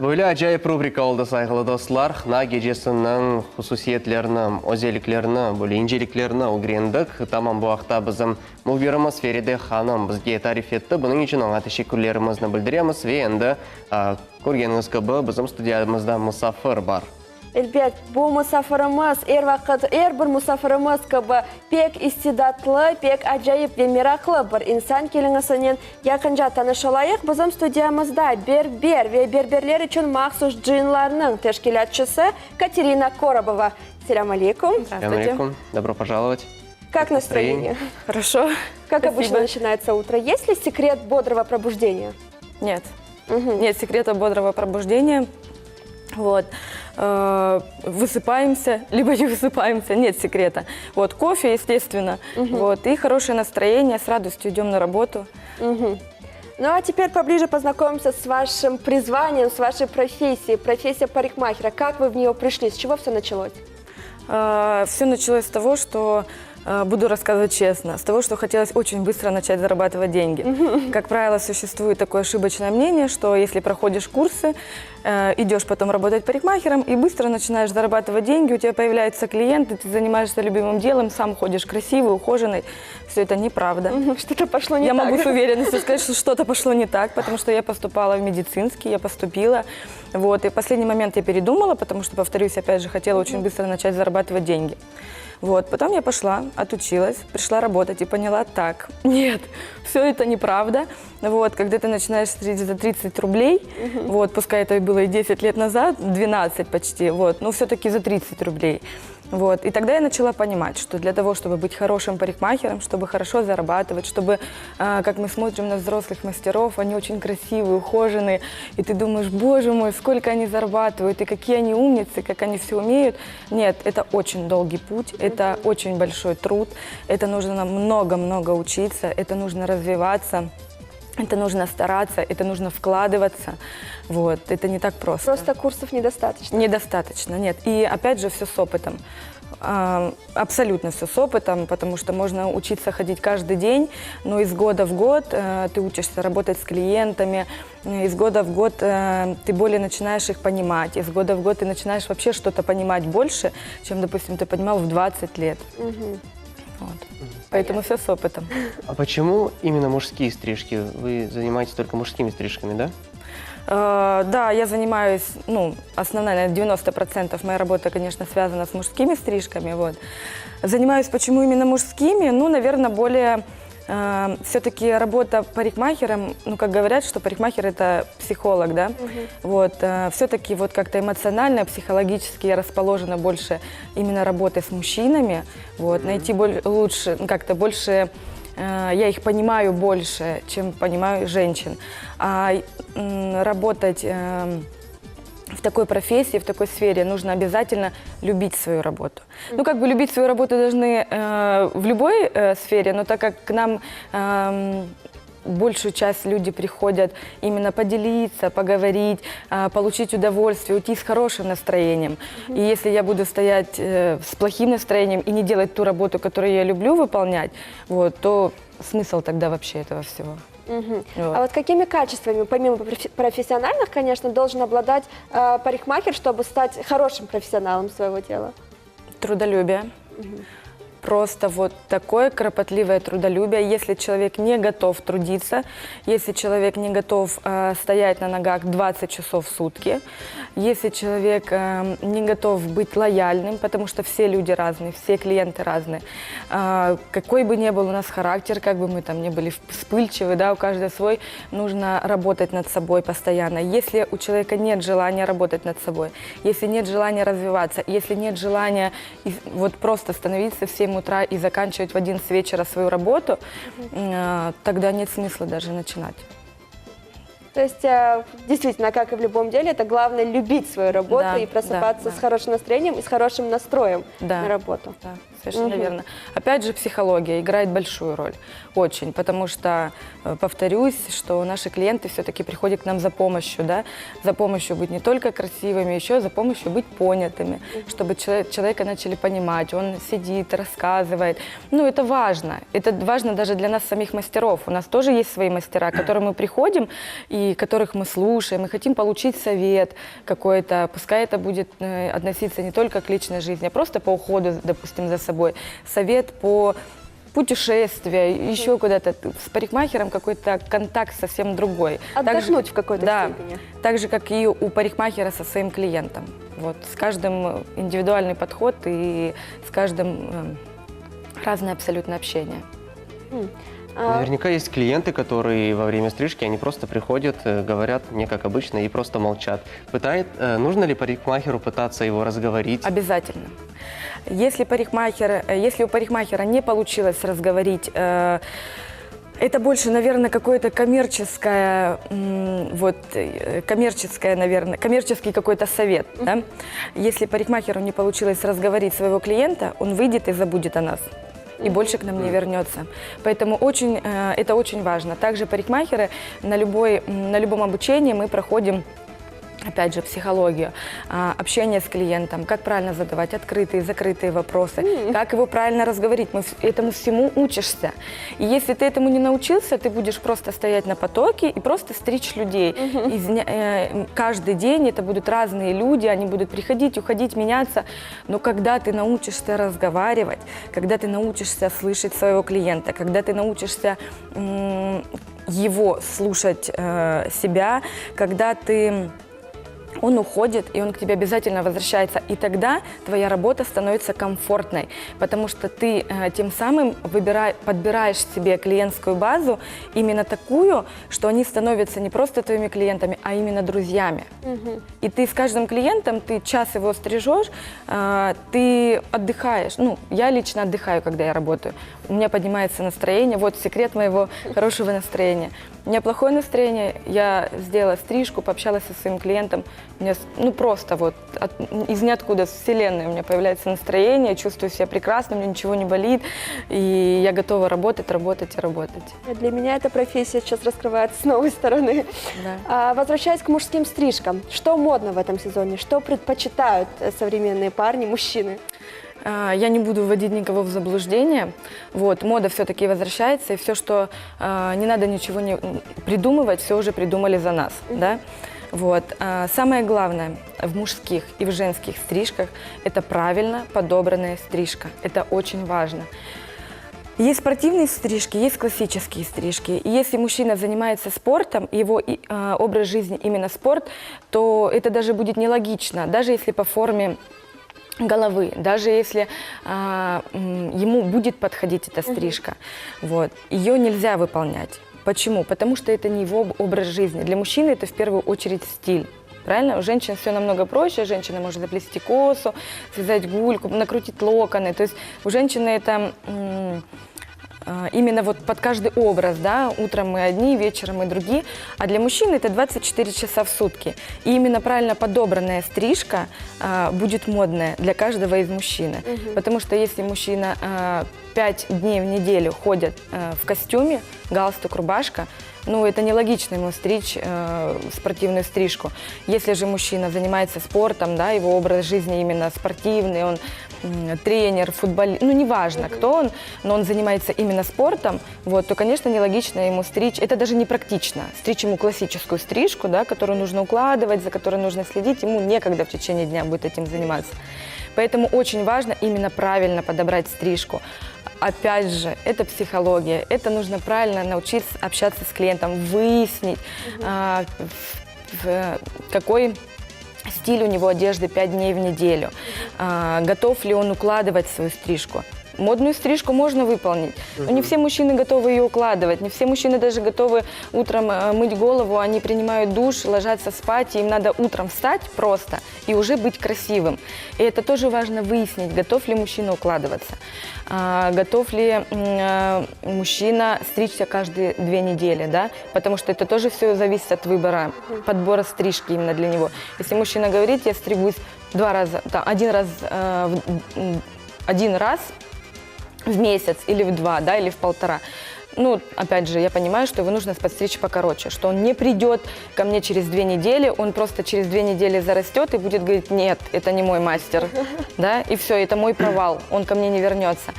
Böyle acayip rubrika oldu saygılı dostlar. Хна gecesinin hususiyetlerini, özelliklerini, böyle inceliklerini öğrendik. Tamam bu hafta bizim muhbirimiz Feride Hanım bizge tarif etti. Bunun için ona teşekkürlerimizni bildiremiz ve endi ko'rganingiz gibi bizim studiyamızda musafir var. Elbet, bu musafirimiz, bir musafirimiz gibi pek istidatlı, pek acayip ve meraklı bir insan kelingisinin yakınca tanışalayık. Bizim studiyamızda berber ve berberler için maxsus джинларның teşkilatçısı Katerina Коробова. Selam алейкум. Салам алейкум. Добро пожаловать. Как настроение? Хорошо. Как Спасибо. обычно начинается утро? Есть ли секрет бодрого пробуждения? Нет. Нет секрета бодрого пробуждения. Вот. Высыпаемся, либо не высыпаемся, нет секрета. Вот, кофе, естественно, вот, и хорошее настроение, с радостью идем на работу. Ну а теперь поближе познакомимся с вашим призванием, с вашей профессией, профессия парикмахера. Как вы в нее пришли, с чего все началось? Все началось с того, что, буду рассказывать честно, с того, что хотелось очень быстро начать зарабатывать деньги. Как правило, существует такое ошибочное мнение, что если проходишь курсы, идешь потом работать парикмахером и быстро начинаешь зарабатывать деньги, у тебя появляются клиенты, ты занимаешься любимым делом, сам ходишь красивый, ухоженный. Все это неправда. Что-то пошло не так. Я могу с уверенностью сказать, что что-то пошло не так, потому что я поступала в медицинский, я поступила. Вот, и в последний момент я передумала, потому что, повторюсь, опять же, хотела очень быстро начать зарабатывать деньги. Вот, потом я пошла, отучилась, пришла работать и поняла, так, нет, все это неправда. Вот, когда ты начинаешь за 30 рублей, вот, пускай это было и 10 лет назад, 12 почти, вот, но все-таки за 30 рублей. Вот, и тогда я начала понимать, что для того, чтобы быть хорошим парикмахером, чтобы хорошо зарабатывать, чтобы, как мы смотрим на взрослых мастеров, они очень красивые, ухоженные, и ты думаешь, боже мой, сколько они зарабатывают, и какие они умницы, как они все умеют. Нет, это очень долгий путь, это очень большой труд, это нужно много-много учиться, это нужно развиваться. Это нужно стараться, это нужно вкладываться. Вот, это не так просто. Просто курсов недостаточно? Недостаточно, нет. И опять же все с опытом. Абсолютно все с опытом, потому что можно учиться ходить каждый день, но из года в год ты учишься работать с клиентами, из года в год ты более начинаешь их понимать, из года в год ты начинаешь вообще что-то понимать больше, чем, допустим, ты понимал в 20 лет. Вот. Поэтому все с опытом. А почему именно мужские стрижки? Вы занимаетесь только мужскими стрижками, да? Да, я занимаюсь, основная, наверное, 90% моей работы, конечно, связана с мужскими стрижками. Вот. Занимаюсь почему именно мужскими? Наверное, более... все-таки работа парикмахером, как говорят, что парикмахер это психолог, да, вот, все-таки вот как-то эмоционально, психологически я расположена больше именно работой с мужчинами, вот, найти лучше, как-то больше, я их понимаю больше, чем понимаю женщин, а работать в такой профессии, в такой сфере нужно обязательно любить свою работу. Любить свою работу должны в любой сфере, но так как к нам большую часть люди приходят именно поделиться, поговорить, получить удовольствие, уйти с хорошим настроением. И если я буду стоять с плохим настроением и не делать ту работу, которую я люблю выполнять, вот, то смысл тогда вообще этого всего. Вот. А вот какими качествами, помимо профессиональных, конечно, должен обладать парикмахер, чтобы стать хорошим профессионалом своего дела? Трудолюбие. Просто вот такое кропотливое трудолюбие. Если человек не готов трудиться, если человек не готов стоять на ногах 20 часов в сутки, если человек не готов быть лояльным, потому что все люди разные, все клиенты разные, какой бы ни был у нас характер, как бы мы там ни были вспыльчивы, да, у каждого свой, нужно работать над собой постоянно. Если у человека нет желания работать над собой, если нет желания развиваться, если нет желания вот просто становиться в 7 утра и заканчивать в 11 вечера свою работу, тогда нет смысла даже начинать. То есть, действительно, как и в любом деле, это главное любить свою работу и просыпаться с хорошим настроением и с хорошим настроем на работу. Да, совершенно верно. Опять же, психология играет большую роль, очень, потому что, повторюсь, что наши клиенты все-таки приходят к нам за помощью, да, за помощью быть не только красивыми, еще за помощью быть понятыми, чтобы человека начали понимать, он сидит, рассказывает. Ну, это важно даже для нас самих мастеров. У нас тоже есть свои мастера, к которым мы приходим и которых мы слушаем, мы хотим получить совет какой-то, пускай это будет относиться не только к личной жизни, а просто по уходу, допустим, за собой. Совет по путешествия, еще куда-то. С парикмахером какой-то контакт совсем другой. Отдохнуть в какой-то да, степени. Так же, как и у парикмахера со своим клиентом. Вот. С каждым индивидуальный подход и с каждым разное абсолютно общение. Наверняка есть клиенты, которые во время стрижки, они просто приходят, говорят не как обычно и просто молчат. Нужно ли парикмахеру пытаться его разговорить? Обязательно. Если у парикмахера не получилось разговорить, это больше, наверное, какое-то коммерческий какой-то совет. Да? Если парикмахеру не получилось разговорить своего клиента, он выйдет и забудет о нас. И больше к нам не вернется. Поэтому это очень важно. Также парикмахеры на любом обучении мы проходим, опять же, психологию, общение с клиентом, как правильно задавать открытые, закрытые вопросы, как его правильно разговорить. Этому всему учишься. И если ты этому не научился, ты будешь просто стоять на потоке и просто стричь людей. Каждый день это будут разные люди, они будут приходить, уходить, меняться. Но когда ты научишься разговаривать, когда ты научишься слышать своего клиента, когда ты научишься его слушать себя, когда он уходит, и он к тебе обязательно возвращается. И тогда твоя работа становится комфортной, потому что ты тем самым подбираешь себе клиентскую базу именно такую, что они становятся не просто твоими клиентами, а именно друзьями. И ты с каждым клиентом, ты час его стрижешь, ты отдыхаешь. Ну, я лично отдыхаю, когда я работаю. У меня поднимается настроение. Вот секрет моего хорошего настроения. У меня плохое настроение, я сделала стрижку, пообщалась со своим клиентом. У меня, просто вот из ниоткуда, с вселенной у меня появляется настроение, чувствую себя прекрасно, мне ничего не болит, и я готова работать. Для меня эта профессия сейчас раскрывается с новой стороны. Да. Возвращаясь к мужским стрижкам, что модно в этом сезоне? Что предпочитают современные парни, мужчины? Я не буду вводить никого в заблуждение. Вот, мода все-таки возвращается, и все, что не надо ничего не придумывать, все уже придумали за нас. Да? Вот. Самое главное в мужских и в женских стрижках – это правильно подобранная стрижка. Это очень важно. Есть спортивные стрижки, есть классические стрижки. И если мужчина занимается спортом, его образ жизни именно спорт, то это даже будет нелогично, даже если по форме головы, даже если ему будет подходить эта стрижка. Вот. Ее нельзя выполнять. Почему? Потому что это не его образ жизни. Для мужчины это в первую очередь стиль. Правильно? У женщин все намного проще. Женщина может заплести косу, связать гульку, накрутить локоны. То есть у женщины это именно вот под каждый образ, да, утром мы одни, вечером мы другие, а для мужчины это 24 часа в сутки. И именно правильно подобранная стрижка будет модная для каждого из мужчин. Потому что если мужчина 5 дней в неделю ходит в костюме, галстук, рубашка, это нелогично ему стричь спортивную стрижку. Если же мужчина занимается спортом, да, его образ жизни именно спортивный, он тренер, футболист, неважно, кто он, но он занимается именно спортом, то, конечно, нелогично ему стричь, это даже не практично, стричь ему классическую стрижку, да, которую нужно укладывать, за которой нужно следить, ему некогда в течение дня будет этим заниматься. Поэтому очень важно именно правильно подобрать стрижку. Опять же, это психология, это нужно правильно научиться общаться с клиентом, выяснить, какой стиль у него одежды 5 дней в неделю, готов ли он укладывать свою стрижку. Модную стрижку можно выполнить, но не все мужчины готовы ее укладывать, не все мужчины даже готовы утром мыть голову, они принимают душ, ложатся спать, и им надо утром встать просто и уже быть красивым. И это тоже важно выяснить, готов ли мужчина укладываться, готов ли мужчина стричься каждые 2 недели, да? Потому что это тоже все зависит от выбора, подбора стрижки именно для него. Если мужчина говорит, я стригусь 2 раза, один раз в месяц или в 2, да, или в 1,5. Ну, опять же, я понимаю, что его нужно подстричь покороче, что он не придет ко мне через 2 недели, он просто через 2 недели зарастет и будет говорить: нет, это не мой мастер, да, и все, это мой провал, он ко мне не вернется.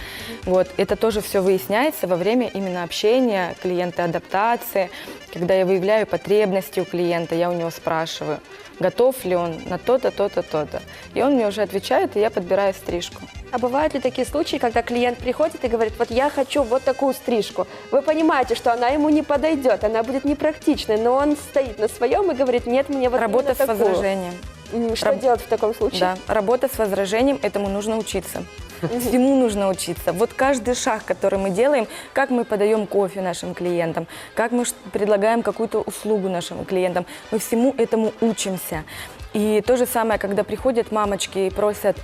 Вот, это тоже все выясняется во время именно общения, клиента адаптации, когда я выявляю потребности у клиента, я у него спрашиваю, готов ли он на то-то, то-то, то-то. И он мне уже отвечает, и я подбираю стрижку. А бывают ли такие случаи, когда клиент приходит и говорит: вот я хочу вот такую стрижку. Вы понимаете, что она ему не подойдет, она будет непрактичной, но он стоит на своем и говорит: нет, мне вот Работа именно с такую. возражением. Что делать в таком случае? Да, работа с возражением, этому нужно учиться. Всему нужно учиться. Вот каждый шаг, который мы делаем, как мы подаем кофе нашим клиентам, как мы предлагаем какую-то услугу нашим клиентам, мы всему этому учимся. И то же самое, когда приходят мамочки и просят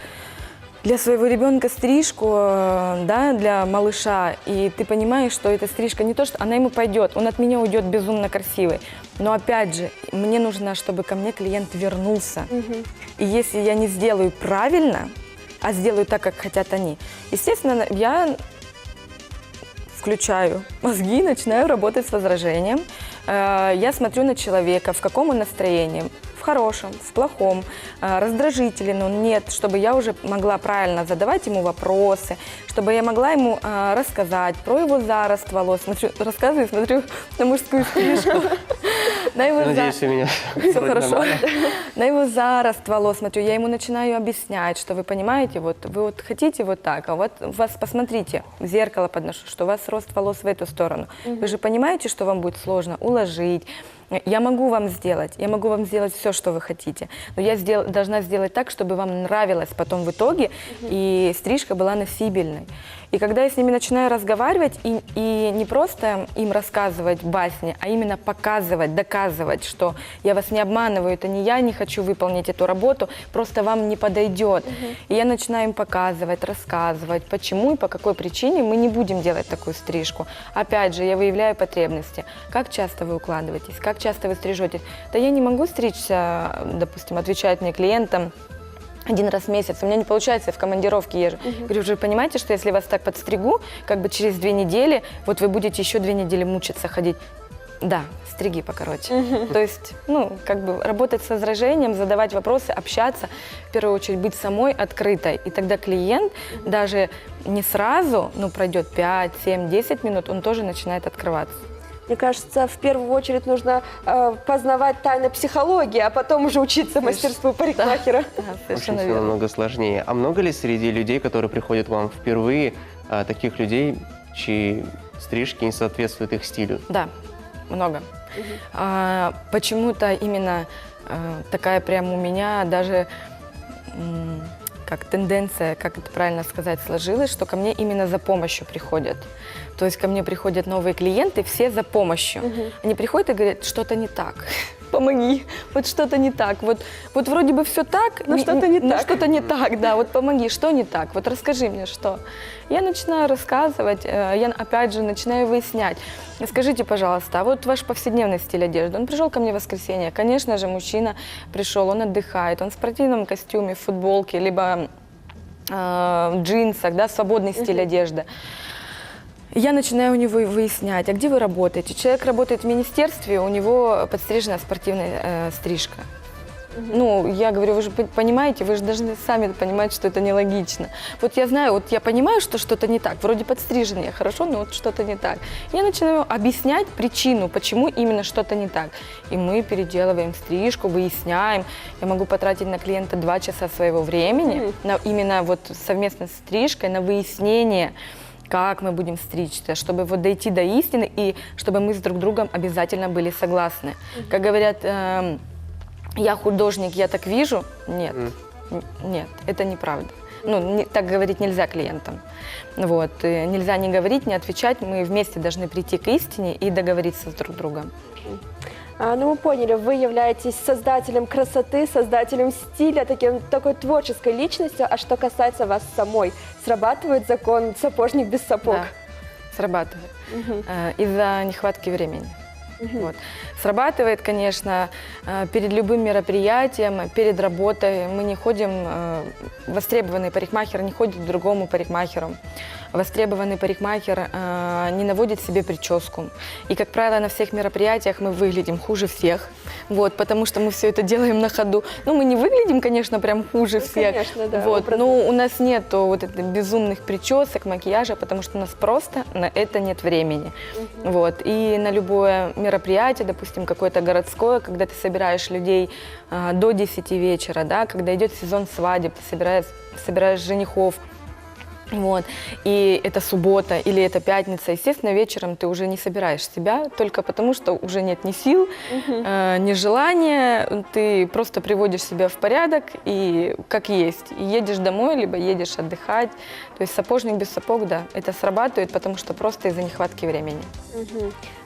для своего ребенка стрижку, да, для малыша, и ты понимаешь, что эта стрижка не то, что она ему пойдет, он от меня уйдет безумно красивый. Но опять же, мне нужно, чтобы ко мне клиент вернулся. И если я не сделаю правильно, а сделаю так, как хотят они, естественно, я включаю мозги, начинаю работать с возражением. Я смотрю на человека, в каком он настроении. В хорошем, в плохом, раздражителен он, нет, чтобы я уже могла правильно задавать ему вопросы, чтобы я могла ему рассказать про его зарост волос. Рассказываю, смотрю на мужскую стрижку. Надеюсь, у меня все хорошо. На его зарост волос смотрю, я ему начинаю объяснять, что вы понимаете, вот вы вот хотите вот так, а вот вас посмотрите, в зеркало подношу, что у вас рост волос в эту сторону. Вы же понимаете, что вам будет сложно уложить. Я могу вам сделать все, что вы хотите, но я должна сделать так, чтобы вам нравилось потом в итоге, и стрижка была носибельной. И когда я с ними начинаю разговаривать, и не просто им рассказывать басни, а именно показывать, доказывать, что я вас не обманываю, это не я не хочу выполнить эту работу, просто вам не подойдет. И я начинаю им показывать, рассказывать, почему и по какой причине мы не будем делать такую стрижку. Опять же, я выявляю потребности. Как часто вы укладываетесь, как часто вы стрижетесь? Да я не могу стричься, допустим, отвечает мне клиентам, 1 раз в месяц. У меня не получается, я в командировке езжу. Говорю, вы понимаете, что если вас так подстригу, как бы через 2 недели, вот вы будете еще 2 недели мучиться ходить. Да, стриги покороче. То есть, ну, как бы работать с возражением, задавать вопросы, общаться, в первую очередь быть самой открытой. И тогда клиент даже не сразу, но пройдет 5, 7, 10 минут, он тоже начинает открываться. Мне кажется, в первую очередь нужно познавать тайны психологии, а потом уже учиться мастерству парикмахера. Да, Очень совершенно все верно. намного сложнее. А много ли среди людей, которые приходят к вам впервые, таких людей, чьи стрижки не соответствуют их стилю? Да, много. Почему-то именно такая прям у меня даже как тенденция, как это правильно сказать, сложилась, что ко мне именно за помощью приходят. То есть ко мне приходят новые клиенты, все за помощью. Они приходят и говорят, что-то не так. Помоги, вот что-то не так. Вот вроде бы все так, но что-то не так. Что-то не так, да, вот помоги, что не так, вот расскажи мне, что. Я начинаю рассказывать, я опять же начинаю выяснять. Скажите, пожалуйста, а вот ваш повседневный стиль одежды, он пришел ко мне в воскресенье, конечно же, мужчина пришел, он отдыхает, он в спортивном костюме, в футболке, либо в джинсах, да, свободный стиль одежды. Я начинаю у него выяснять, а где вы работаете? Человек работает в министерстве, у него подстрижена спортивная стрижка. Ну, я говорю, вы же понимаете, вы же должны сами понимать, что это нелогично. Вот я знаю, вот я понимаю, что что-то не так. Вроде подстрижен я хорошо, но вот что-то не так. Я начинаю объяснять причину, почему именно что-то не так. И мы переделываем стрижку, выясняем. Я могу потратить на клиента 2 часа своего времени, на именно вот совместно с стрижкой, на выяснение, как мы будем стричься, чтобы вот дойти до истины и чтобы мы с друг другом обязательно были согласны. Как говорят, я художник, я так вижу. Нет, нет, это неправда. Ну, так говорить нельзя клиентам. Вот. Нельзя не говорить, не отвечать. Мы вместе должны прийти к истине и договориться с друг другом. Ну, мы поняли, вы являетесь создателем красоты, создателем стиля, такой творческой личностью. А что касается вас самой, срабатывает закон «сапожник без сапог»? Да, срабатывает. Из-за нехватки времени. Вот. Срабатывает, конечно, перед любым мероприятием, перед работой. Мы не ходим, востребованный парикмахер не ходит к другому парикмахеру. востребованный парикмахер не наводит себе прическу. И, как правило, на всех мероприятиях мы выглядим хуже всех, вот, потому что мы все это делаем на ходу. Ну, мы не выглядим, конечно, прям хуже всех, конечно, да, вот, образно. но у нас нету вот этих безумных причесок, макияжа, потому что у нас просто на это нет времени. Вот. И на любое мероприятие, допустим, какое-то городское, когда ты собираешь людей до 10 вечера, да, когда идет сезон свадеб, ты собираешь женихов, вот, и это суббота или это пятница, естественно, вечером ты уже не собираешь себя, только потому что уже нет ни сил, ни желания, ты просто приводишь себя в порядок и как есть, и едешь домой, либо едешь отдыхать, то есть сапожник без сапог, да, это срабатывает, потому что просто из-за нехватки времени.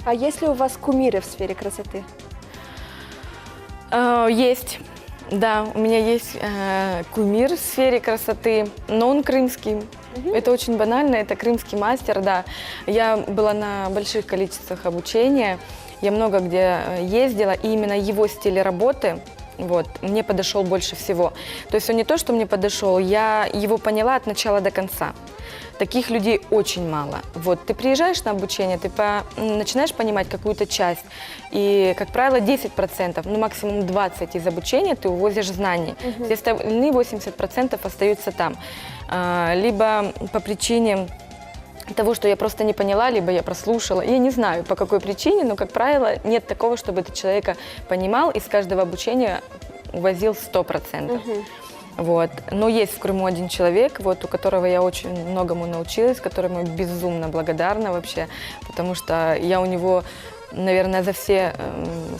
А есть ли у вас кумиры в сфере красоты? Есть. Да, у меня есть кумир в сфере красоты, но он крымский. Это очень банально, это крымский мастер, да. Я была на больших количествах обучения, я много где ездила, и именно его стиль работы вот, мне подошел больше всего. То есть он не то, что мне подошел, я его поняла от начала до конца. Таких людей очень мало. Вот, ты приезжаешь на обучение, ты начинаешь понимать какую-то часть, и, как правило, 10%, ну максимум 20% из обучения ты увозишь знаний. Все остальные 80% остаются там. Либо по причине того, что я просто не поняла, либо я прослушала. Я не знаю, по какой причине, но, как правило, нет такого, чтобы ты человека понимал и с каждого обучения увозил 100%. Вот. Но есть в Крыму один человек, вот, у которого я очень многому научилась, которому я безумно благодарна вообще, потому что я у него, наверное, за все,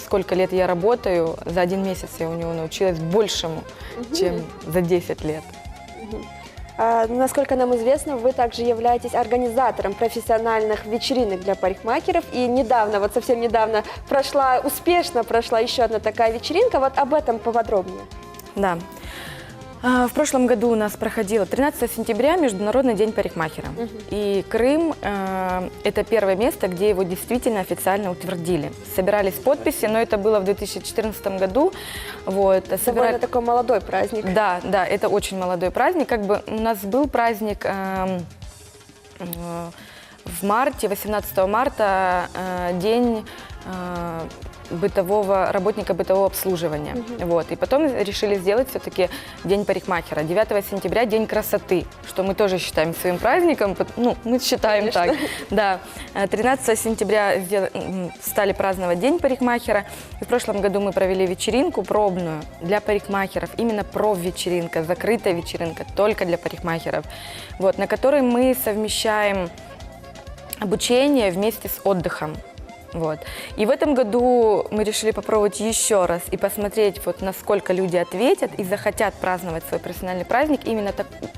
сколько лет я работаю, за 1 месяц я у него научилась большему, чем за 10 лет. Насколько нам известно, вы также являетесь организатором профессиональных вечеринок для парикмахеров. И недавно, вот совсем недавно, успешно прошла еще одна такая вечеринка. Вот об этом поподробнее. Да. В прошлом году у нас проходило 13 сентября Международный день парикмахера. И Крым это первое место, где его действительно официально утвердили. Собирались подписи, но это было в 2014 году. Вот, Довольно такой молодой праздник. Да, да, это очень молодой праздник. Как бы у нас был праздник в марте, 18 марта, день работника бытового обслуживания. Вот. И потом решили сделать все-таки день парикмахера. 9 сентября день красоты, что мы тоже считаем своим праздником. Ну, мы считаем так. Да. 13 сентября стали праздновать день парикмахера. И в прошлом году мы провели вечеринку пробную для парикмахеров. Именно профвечеринка, закрытая вечеринка, только для парикмахеров. Вот, на которой мы совмещаем обучение вместе с отдыхом. Вот. И в этом году мы решили попробовать еще раз и посмотреть, вот, насколько люди ответят и захотят праздновать свой профессиональный праздник именно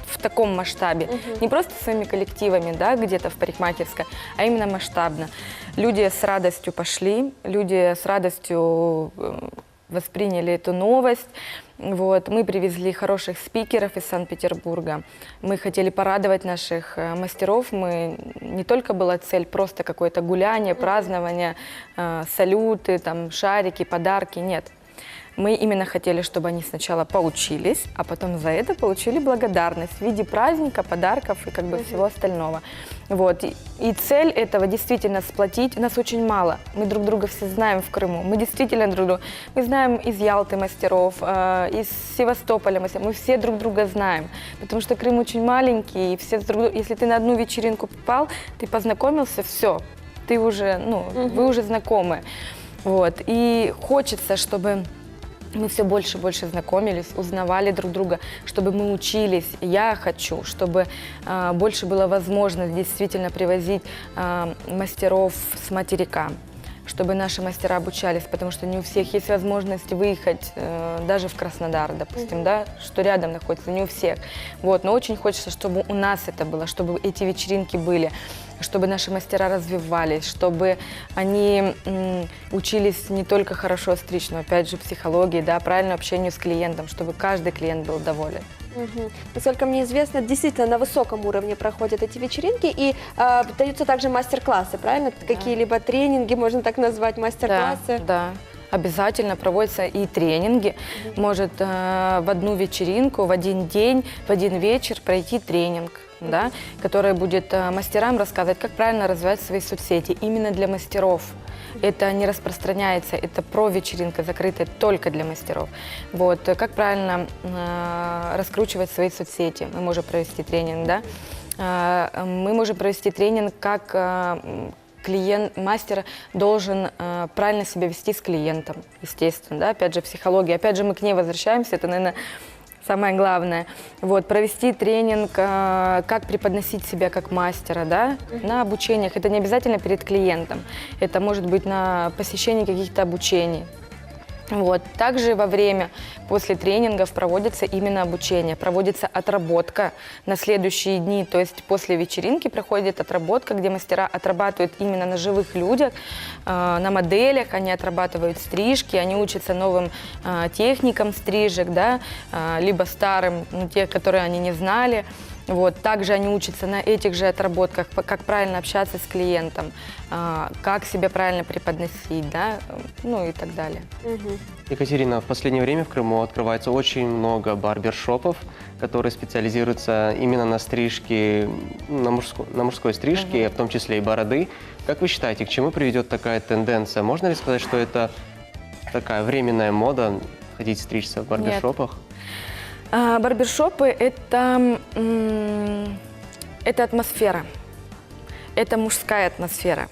в таком масштабе. Не просто своими коллективами, да, где-то в парикмахерской, а именно масштабно. Люди с радостью пошли, люди с радостью восприняли эту новость. Вот. Мы привезли хороших спикеров из Санкт-Петербурга. Мы хотели порадовать наших мастеров. Не только была цель просто какое-то гуляние, празднование, салюты, там, шарики, подарки. Нет. Мы именно хотели, чтобы они сначала поучились, а потом за это получили благодарность в виде праздника, подарков и как бы всего остального. Вот. И цель этого действительно сплотить. Нас очень мало. Мы друг друга все знаем в Крыму. Мы действительно друг друга. Мы знаем из Ялты мастеров, из Севастополя мастеров. Мы все друг друга знаем. Потому что Крым очень маленький. И все друг друга... Если ты на одну вечеринку попал, ты познакомился, все. Ты уже, вы уже знакомы. Вот. И хочется, чтобы мы все больше и больше знакомились, узнавали друг друга, чтобы мы учились. Я хочу, чтобы больше было возможность действительно привозить мастеров с материка, чтобы наши мастера обучались, потому что не у всех есть возможность выехать даже в Краснодар, допустим, да, что рядом находится, не у всех. Вот, но очень хочется, чтобы у нас это было, чтобы эти вечеринки были, чтобы наши мастера развивались, чтобы они учились не только хорошо стричь, но опять же психологии, да, правильному общению с клиентом, чтобы каждый клиент был доволен. Насколько мне известно, действительно на высоком уровне проходят эти вечеринки и даются также мастер-классы, правильно? Да. Какие-либо тренинги, можно так назвать, мастер-классы? Да. Обязательно проводятся и тренинги. Может в одну вечеринку, в один день, в один вечер пройти тренинг. да, которая будет мастерам рассказывать, как правильно развивать свои соцсети именно для мастеров. Это не распространяется, это про-вечеринка закрытая только для мастеров. Вот, как правильно раскручивать свои соцсети. Мы можем провести тренинг, да. Мы можем провести тренинг, как мастер должен правильно себя вести с клиентом, естественно, да, опять же, психология, опять же, мы к ней возвращаемся, это, наверное, самое главное. Вот, провести тренинг, как преподносить себя как мастера, да, на обучениях, это не обязательно перед клиентом, это может быть на посещении каких-то обучений. Вот. Также во время, после тренингов проводится именно обучение, проводится отработка на следующие дни, то есть после вечеринки проходит отработка, где мастера отрабатывают именно на живых людях, на моделях, они отрабатывают стрижки, они учатся новым техникам стрижек, да, либо старым, ну, те, которые они не знали. Вот. Также они учатся на этих же отработках, как правильно общаться с клиентом, как себя правильно преподносить, да, ну и так далее. Екатерина, в последнее время в Крыму открывается очень много барбершопов, которые специализируются именно на стрижке, на мужской стрижке, в том числе и бороды. Как вы считаете, к чему приведет такая тенденция? Можно ли сказать, что это такая временная мода, ходить стричься в барбершопах? Барбершопы – это атмосфера. Это мужская атмосфера,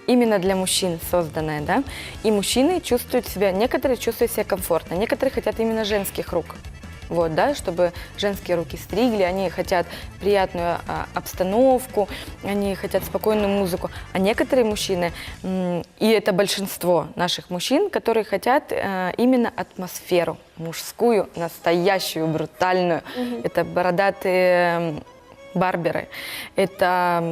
именно для мужчин созданная, да. И мужчины чувствуют себя, некоторые чувствуют себя комфортно, некоторые хотят именно женских рук. Вот, да, чтобы женские руки стригли, они хотят приятную обстановку, они хотят спокойную музыку. А некоторые мужчины, и это большинство наших мужчин, которые хотят именно атмосферу мужскую, настоящую, брутальную. Это бородатые барберы, это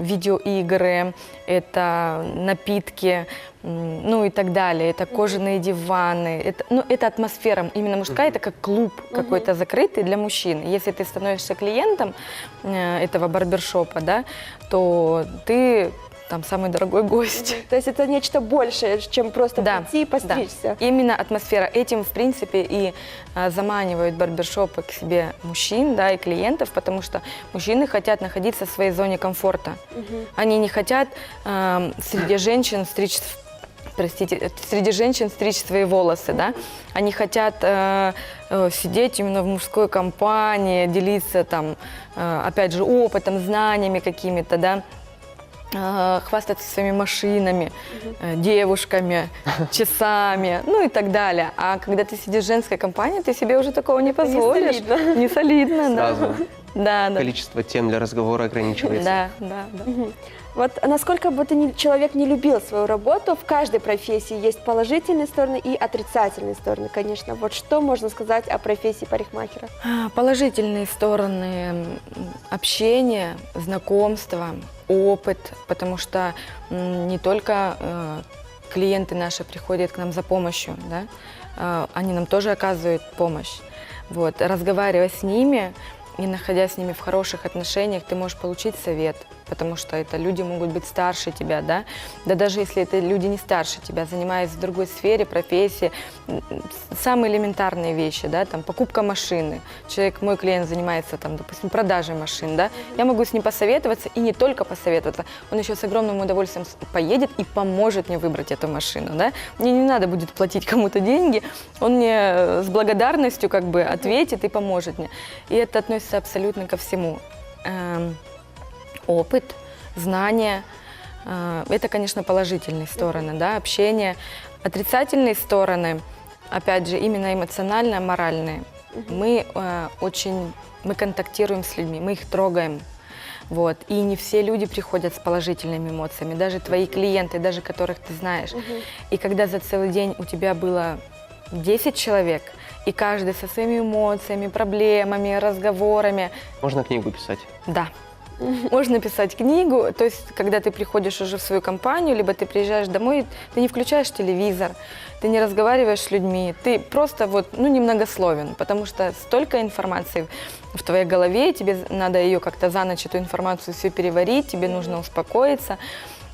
видеоигры, это напитки, ну и так далее, это кожаные диваны, это атмосфера именно мужская, это как клуб какой-то закрытый для мужчин. Если ты становишься клиентом этого барбершопа, да, то ты там самый дорогой гость. То есть это нечто большее, чем просто прийти и постричься. Да. Именно атмосфера. Этим, в принципе, и заманивают барбершопы к себе мужчин, да, и клиентов, потому что мужчины хотят находиться в своей зоне комфорта. Они не хотят среди женщин стричь свои волосы, да. Они хотят сидеть именно в мужской компании, делиться там, опять же, опытом, знаниями какими-то, да. Хвастаться своими машинами, девушками, часами, ну и так далее. А когда ты сидишь в женской компании, ты себе уже такого не позволишь. Не солидно, да. Сразу количество тем для разговора ограничивается. Да. Вот насколько бы человек не любил свою работу, в каждой профессии есть положительные стороны и отрицательные стороны, конечно. Вот что можно сказать о профессии парикмахера? Положительные стороны общения, знакомства, опыт, потому что не только клиенты наши приходят к нам за помощью, да, они нам тоже оказывают помощь. Вот, разговаривая с ними и находясь с ними в хороших отношениях, ты можешь получить совет, потому что это люди могут быть старше тебя, да, даже если это люди не старше тебя, занимаясь в другой сфере, профессии, самые элементарные вещи, да, там, покупка машины. Мой клиент занимается, там, допустим, продажей машин, да, я могу с ним посоветоваться, и не только посоветоваться, он еще с огромным удовольствием поедет и поможет мне выбрать эту машину, да. Мне не надо будет платить кому-то деньги, он мне с благодарностью как бы ответит и поможет мне. И это относится абсолютно ко всему. Опыт, знания, это, конечно, положительные стороны, да, общение. Отрицательные стороны, опять же, именно эмоционально, моральные. Мы контактируем с людьми, мы их трогаем. Вот. И не все люди приходят с положительными эмоциями, даже твои клиенты, даже которых ты знаешь. И когда за целый день у тебя было 10 человек, и каждый со своими эмоциями, проблемами, разговорами. Можно книгу писать? Да. Можно писать книгу, то есть, когда ты приходишь уже в свою компанию, либо ты приезжаешь домой, ты не включаешь телевизор, ты не разговариваешь с людьми, ты просто немногословен, потому что столько информации в твоей голове, тебе надо ее как-то за ночь, эту информацию всю переварить, тебе нужно успокоиться.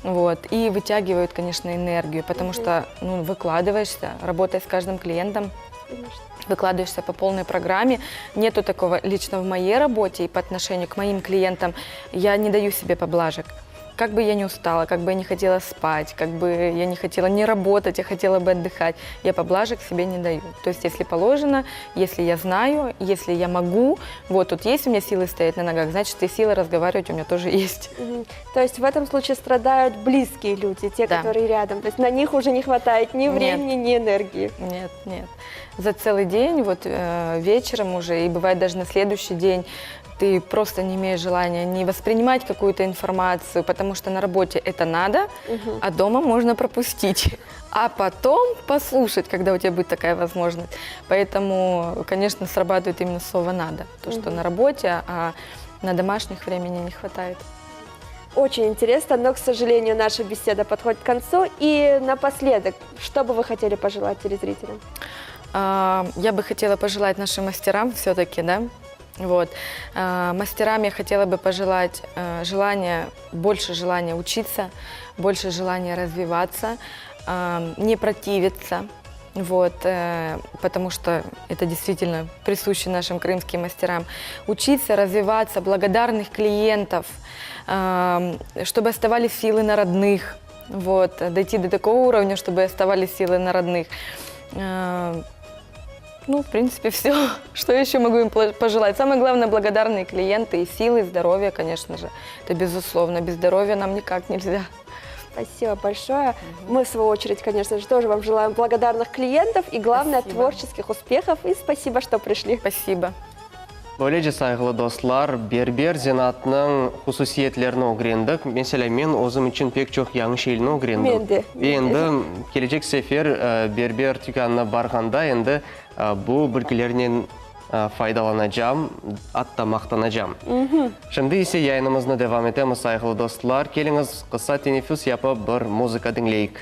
Вот, и вытягивают, конечно, энергию, потому что выкладываешься, работая с каждым клиентом. выкладываешься по полной программе. Нету такого лично в моей работе и по отношению к моим клиентам. Я не даю себе поблажек. Как бы я не устала, как бы я не хотела спать, как бы я не хотела не работать, я хотела бы отдыхать, я поблажек себе не даю. То есть, если положено, если я знаю, если я могу, вот тут есть у меня силы стоять на ногах, значит, и силы разговаривать у меня тоже есть. То есть в этом случае страдают близкие люди, те, Да. которые рядом. То есть на них уже не хватает ни времени, ни энергии. Нет, нет. За целый день, вот вечером уже, и бывает даже на следующий день, ты просто не имеешь желания не воспринимать какую-то информацию, потому что на работе это надо, а дома можно пропустить, а потом послушать, когда у тебя будет такая возможность. Поэтому, конечно, срабатывает именно слово «надо». То, что на работе, а на домашних времени не хватает. Очень интересно, но, к сожалению, наша беседа подходит к концу. И напоследок, что бы вы хотели пожелать телезрителям? Я бы хотела пожелать нашим мастерам все-таки, да, вот. Мастерам я хотела бы пожелать больше желания учиться, больше желания развиваться, не противиться, вот, потому что это действительно присуще нашим крымским мастерам. Учиться, развиваться, благодарных клиентов, чтобы оставались силы на родных, вот, дойти до такого уровня, чтобы оставались силы на родных. Ну, в принципе, все. Что я еще могу им пожелать? Самое главное, благодарные клиенты и силы, и здоровья, конечно же. Это безусловно. Без здоровья нам никак нельзя. Спасибо большое. Мы, в свою очередь, конечно же, тоже вам желаем благодарных клиентов и, главное, Спасибо. творческих успехов. И спасибо, что пришли. Спасибо. Böylece сайғылы достар, бербер зенатның хусусиетлерін оғырендік. Mesela мен өзім үшін пек жоқ яңы шейліні оғырендік. Мен де. Енді келecek сефер бербер түйканына барғанда, енді бұл білгілерінен faydalanacağım, hatta mақтанacağım. Şimdi ise yayınımızda devam edelim sayılı dostlar. Keliniz kısa teneffüs yapıp bir müzik dinleyik.